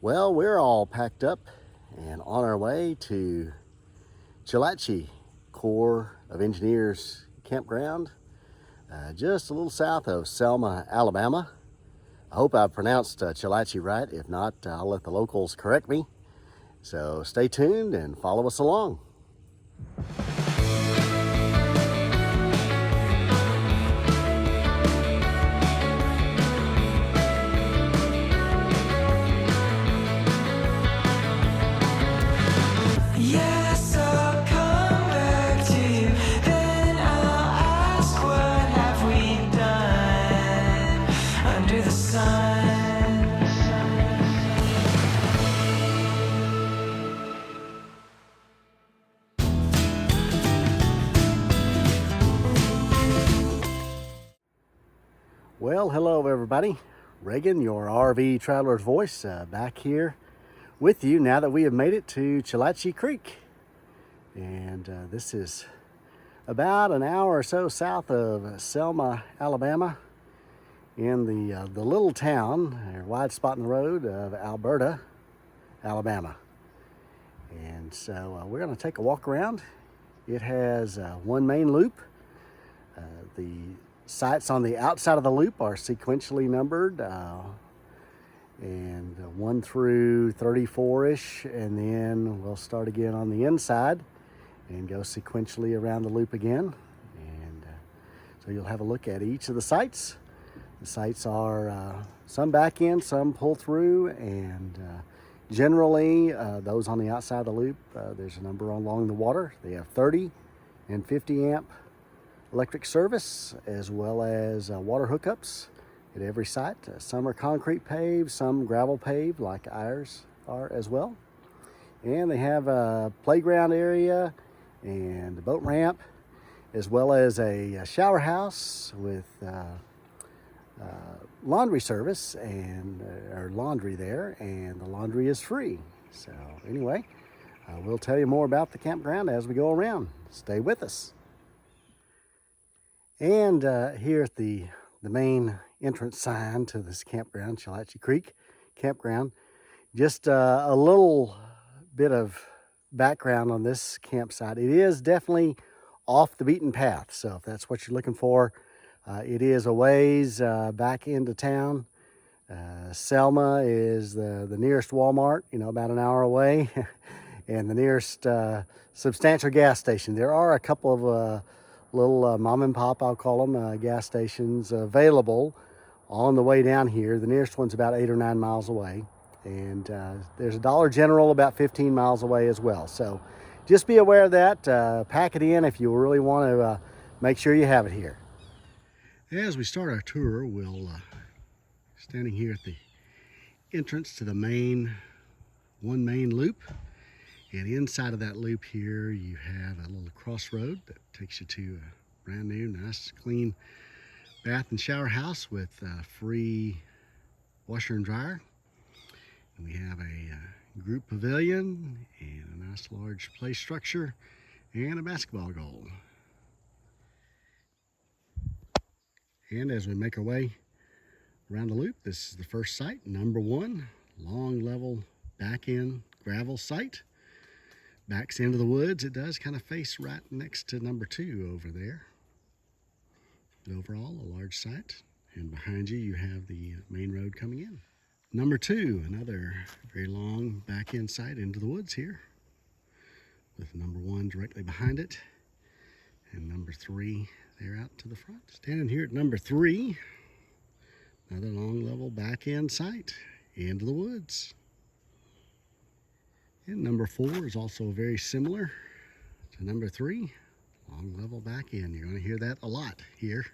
Well, we're all packed up and on our way to Chilatchee Corps of Engineers Campground, just a little south of Selma, Alabama. I hope I pronounced Chilatchee right. If not, I'll let the locals correct me. So stay tuned and follow us along. Yes, I'll come back to you. Then I'll ask, what have we done under the sun? Well, hello everybody. Reagan, your RV traveler's voice, back here with you now that we have made it to Chilatchee Creek. And this is about an hour or so south of Selma, Alabama, in the little town, or wide spot in the road of Alberta, Alabama. And so we're going to take a walk around. It has one main loop. The sites on the outside of the loop are sequentially numbered, and 1 through 34-ish, and then we'll start again on the inside and go sequentially around the loop again. And so you'll have a look at each of the sites. The sites are some back in, some pull through, and generally those on the outside of the loop, there's a number along the water. They have 30 and 50 amp electric service, as well as water hookups at every site. Some are concrete paved, some gravel paved like ours are as well. And they have a playground area and a boat ramp, as well as a shower house with laundry service and or laundry there, and the laundry is free. So anyway, we'll tell you more about the campground as we go around. Stay with us. And here at the main entrance sign to this campground, Chilatchee Creek Campground, just a little bit of background on this campsite. It is definitely off the beaten path. So if that's what you're looking for, it is a ways back into town. Selma is the nearest Walmart, about an hour away, and the nearest substantial gas station. There are a couple of little mom and pop, I'll call them, gas stations available on the way down here. The nearest one's about 8 or 9 miles away. And there's a Dollar General about 15 miles away as well. So just be aware of that. Pack it in if you really want to make sure you have it here. As we start our tour, we'll standing here at the entrance to the one main loop. And inside of that loop here, you have a little crossroad that takes you to a brand new, nice, clean bath and shower house with free washer and dryer. And we have a group pavilion and a nice large play structure and a basketball goal. And as we make our way around the loop, this is the first site, number 1, long level back end gravel site. Backs into the woods. It does kind of face right next to number 2 over there. But overall, a large site. And behind you, you have the main road coming in. Number 2, another very long back end site into the woods here, with number 1 directly behind it, and number 3 there out to the front. Standing here at number 3, another long level back end site into the woods. And number 4 is also very similar to number 3, long level back end. You're going to hear that a lot here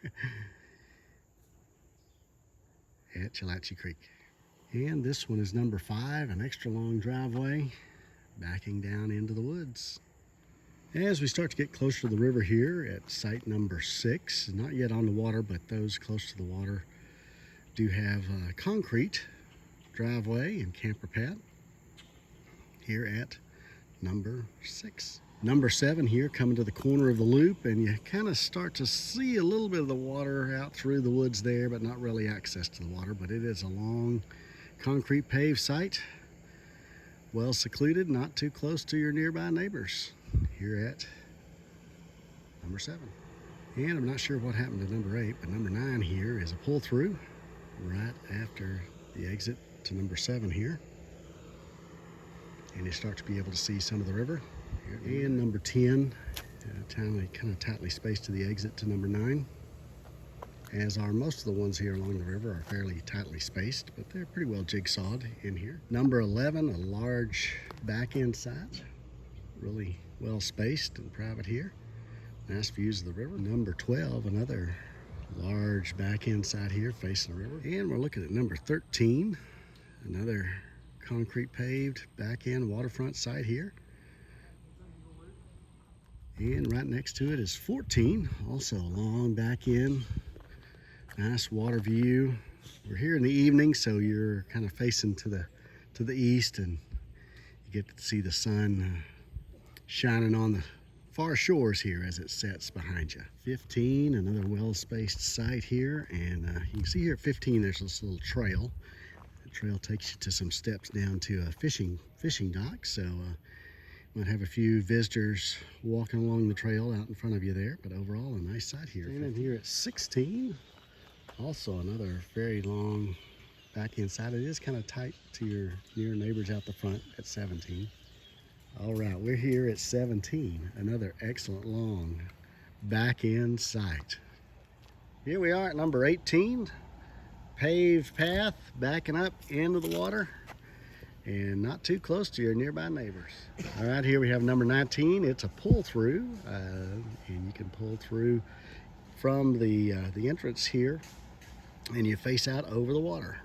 at Chilatchee Creek. And this one is number 5, an extra long driveway backing down into the woods. As we start to get closer to the river here at site number 6, not yet on the water, but those close to the water do have a concrete driveway and camper pad here at number 6. Number 7 here, coming to the corner of the loop, and you kind of start to see a little bit of the water out through the woods there, but not really access to the water. But it is a long concrete paved site well secluded, not too close to your nearby neighbors here at number 7. And I'm not sure what happened to number 8, but number 9 here is a pull through right after the exit to number 7 here. And you start to be able to see some of the river. And number 10, kind of tightly spaced to the exit to number 9. As are most of the ones here along the river are fairly tightly spaced, but they're pretty well jigsawed in here. Number 11, a large back end site, really well spaced and private here. Nice views of the river. Number 12, another large back end site here facing the river. And we're looking at number 13, another concrete paved back end waterfront site here. And right next to it is 14, also a long back end, nice water view. We're here in the evening, so you're kind of facing to the east, and you get to see the sun shining on the far shores here as it sets behind you. 15, another well-spaced site here, and you can see here at 15 there's this little trail. The trail takes you to some steps down to a fishing dock, so might have a few visitors walking along the trail out in front of you there, but overall a nice site here. And here at 16, also another very long back end side. It is kind of tight to your near neighbors out the front at 17. All right, we're here at 17, another excellent long back end site. Here we are at number 18, paved path backing up into the water and not too close to your nearby neighbors. All right, here we have number 19. It's a pull through, and you can pull through from the entrance here, and you face out over the water.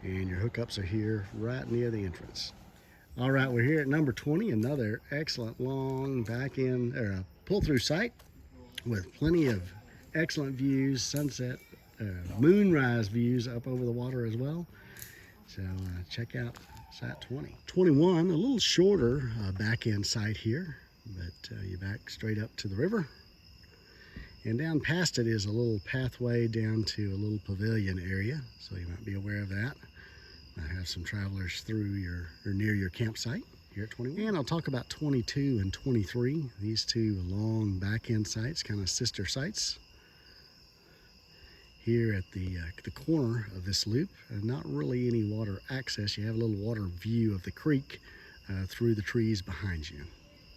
And your hookups are here right near the entrance. All right, we're here at number 20, another excellent long back end or pull through site with plenty of excellent views, sunset, moonrise views up over the water as well. So check out site 20. 21, a little shorter back end site here, but you back straight up to the river. And down past it is a little pathway down to a little pavilion area, so you might be aware of that. Might have some travelers through or near your campsite here at 21. And I'll talk about 22 and 23. These two long back end sites, kind of sister sites. Here at the corner of this loop, not really any water access. You have a little water view of the creek through the trees behind you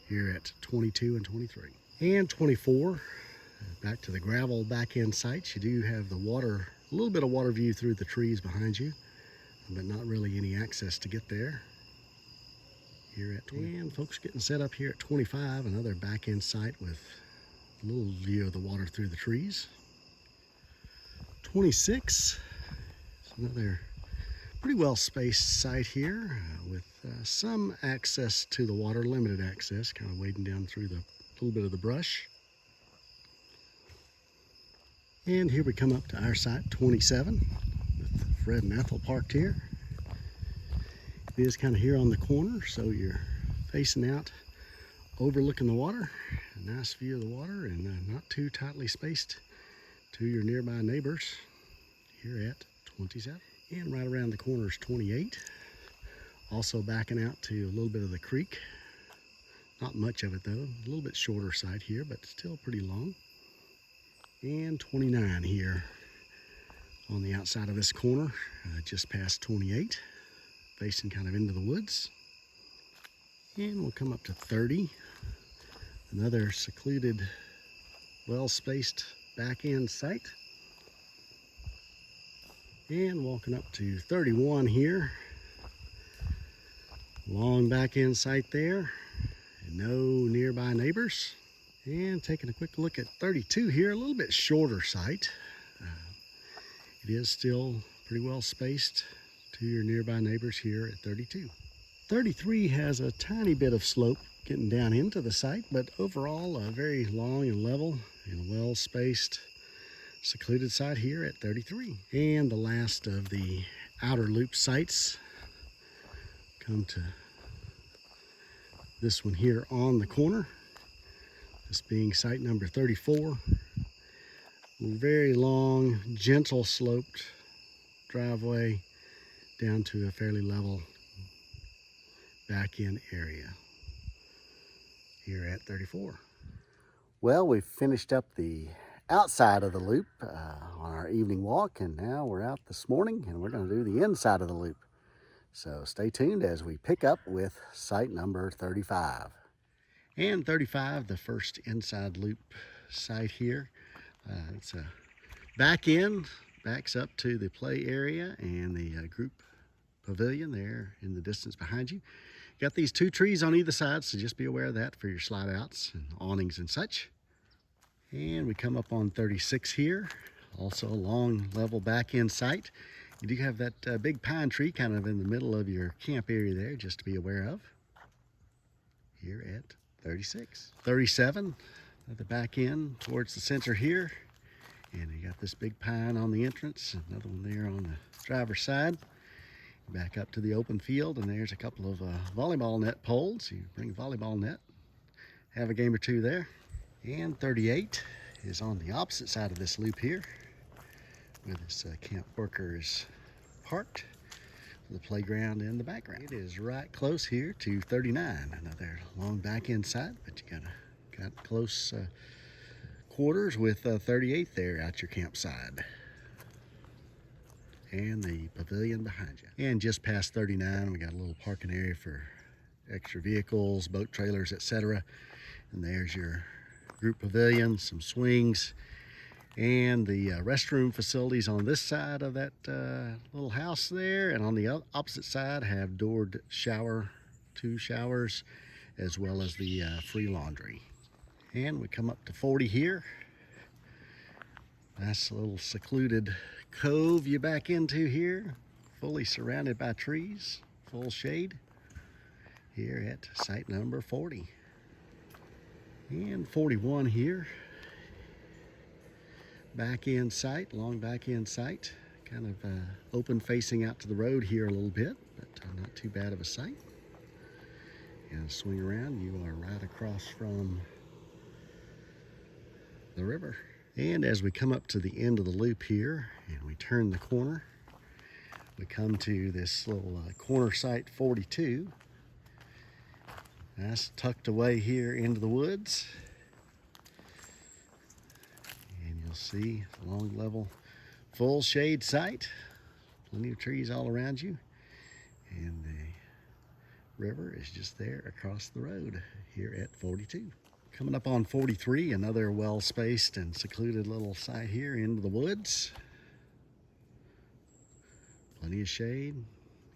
here at 22 and 23. And 24, back to the gravel back end sites. You do have the water, a little bit of water view through the trees behind you, but not really any access to get there here at 20. And folks getting set up here at 25, another back end site with a little view of the water through the trees. 26, another pretty well spaced site here with some access to the water, limited access, kind of wading down through the little bit of the brush. And here we come up to our site 27 with Fred and Ethel parked here. It is kind of here on the corner, so you're facing out overlooking the water. A nice view of the water and not too tightly spaced to your nearby neighbors here at 27. And right around the corner is 28. Also backing out to a little bit of the creek. Not much of it though, a little bit shorter site here, but still pretty long. And 29 here on the outside of this corner, just past 28, facing kind of into the woods. And we'll come up to 30, another secluded, well-spaced back end site. And walking up to 31 here, long back end site there, and no nearby neighbors. And taking a quick look at 32 here, a little bit shorter site. It is still pretty well spaced to your nearby neighbors here at 32. 33 has a tiny bit of slope getting down into the site, but overall a very long and level and well spaced secluded site here at 33. And the last of the outer loop sites come to this one here on the corner, this being site number 34. Very long, gentle sloped driveway down to a fairly level back-in area here at 34. Well, we've finished up the outside of the loop on our evening walk, and now we're out this morning and we're going to do the inside of the loop. So stay tuned as we pick up with site number 35. And 35, the first inside loop site here. It's a back end, backs up to the play area and the group pavilion there in the distance behind you. Got these two trees on either side, so just be aware of that for your slide outs and awnings and such. And we come up on 36 here, also a long level back end site. You do have that big pine tree kind of in the middle of your camp area there, just to be aware of. Here at 36. 37 at the back end towards the center here. And you got this big pine on the entrance, another one there on the driver's side. Back up to the open field, and there's a couple of volleyball net poles. You bring a volleyball net, have a game or two there. And 38 is on the opposite side of this loop here, where this camp worker is parked. The playground in the background. It is right close here to 39. Another long back end site, but you got close quarters with 38 there at your campsite. And the pavilion behind you. And just past 39, we got a little parking area for extra vehicles, boat trailers, etc. And there's your group pavilion, some swings, and the restroom facilities on this side of that little house there. And on the opposite side have doored shower, 2 showers, as well as the free laundry. And we come up to 40 here. Nice little secluded cove you back into here, fully surrounded by trees, full shade here at site number 40. And 41 here, back end site, long back end site, kind of open facing out to the road here a little bit, but not too bad of a site. And swing around, you are right across from the river. And as we come up to the end of the loop here and we turn the corner, we come to this little corner site 42. That's tucked away here into the woods. And you'll see a long level, full shade site. Plenty of trees all around you. And the river is just there across the road here at 42. Coming up on 43, another well-spaced and secluded little site here into the woods. Plenty of shade,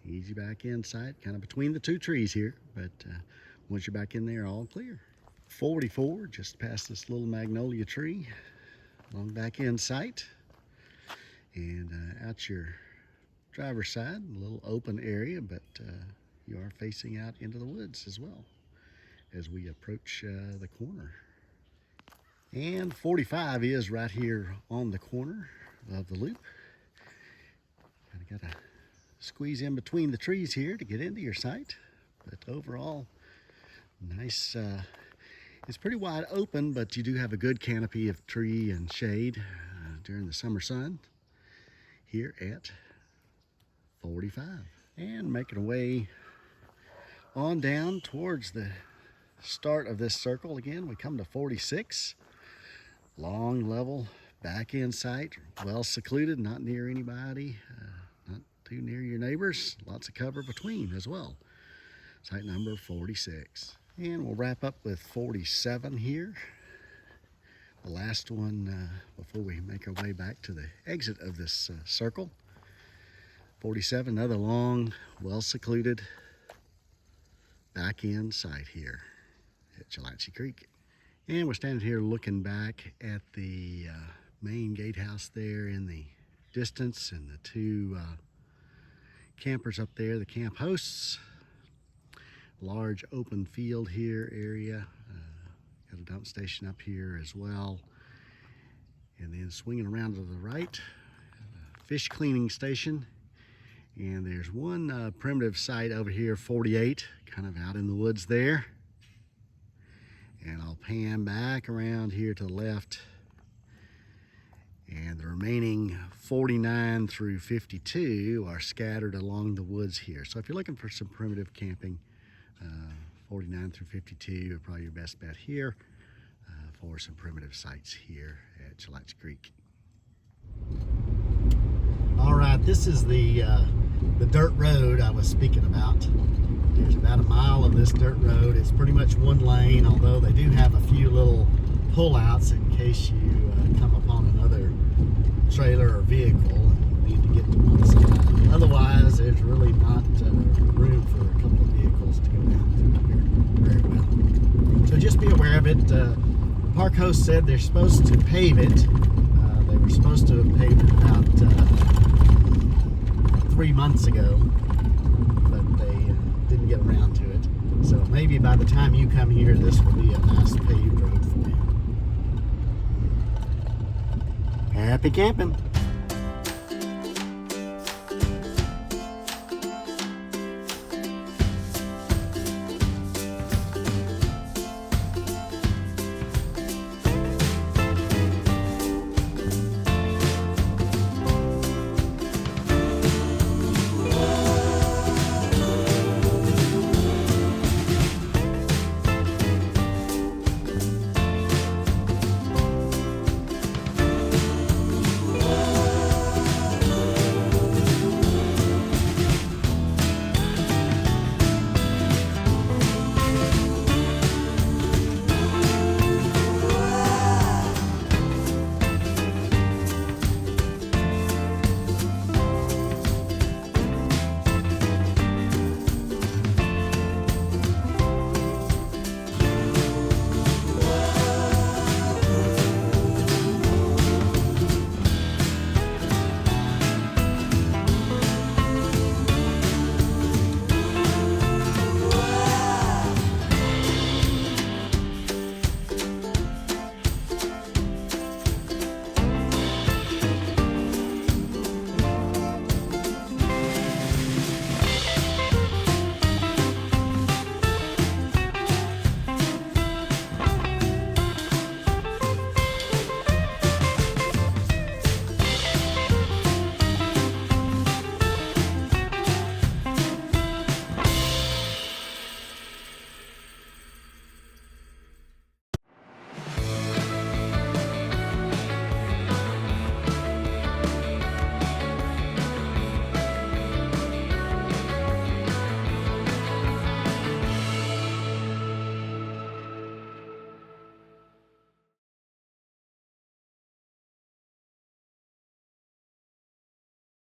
easy back in site, kind of between the two trees here, but once you're back in there, all clear. 44, just past this little magnolia tree, long back in site. And out your driver's side, a little open area, but you are facing out into the woods as well as we approach the corner. And 45 is right here on the corner of the loop. Kind of got to squeeze in between the trees here to get into your site, but overall, nice. It's pretty wide open, but you do have a good canopy of tree and shade during the summer sun here at 45. And making our way on down towards the start of this circle again, we come to 46. Long level back end site, well secluded, not near anybody, not too near your neighbors, lots of cover between as well. Site number 46. And we'll wrap up with 47 here, the last one before we make our way back to the exit of this circle. 47, another long, well secluded back end site here at Chilatchee Creek. And we're standing here looking back at the main gatehouse there in the distance, and the two campers up there, the camp hosts. Large open field here area. Got a dump station up here as well. And then swinging around to the right, fish cleaning station. And there's one primitive site over here, 48, kind of out in the woods there. And I'll pan back around here to the left. And the remaining 49 through 52 are scattered along the woods here. So if you're looking for some primitive camping, 49 through 52 are probably your best bet here for some primitive sites here at Chilatchee Creek. All right, this is the dirt road I was speaking about. There's about a mile of this dirt road. It's pretty much one lane, although they do have a few little pullouts in case you come upon another trailer or vehicle and need to get to one side. Otherwise, there's really not room for a couple of vehicles to go down through here very well. So just be aware of it. The park host said they're supposed to pave it. They were supposed to have paved it about 3 months ago, but they didn't get around to it. So maybe by the time you come here, this will be a nice paved road for you. Happy camping!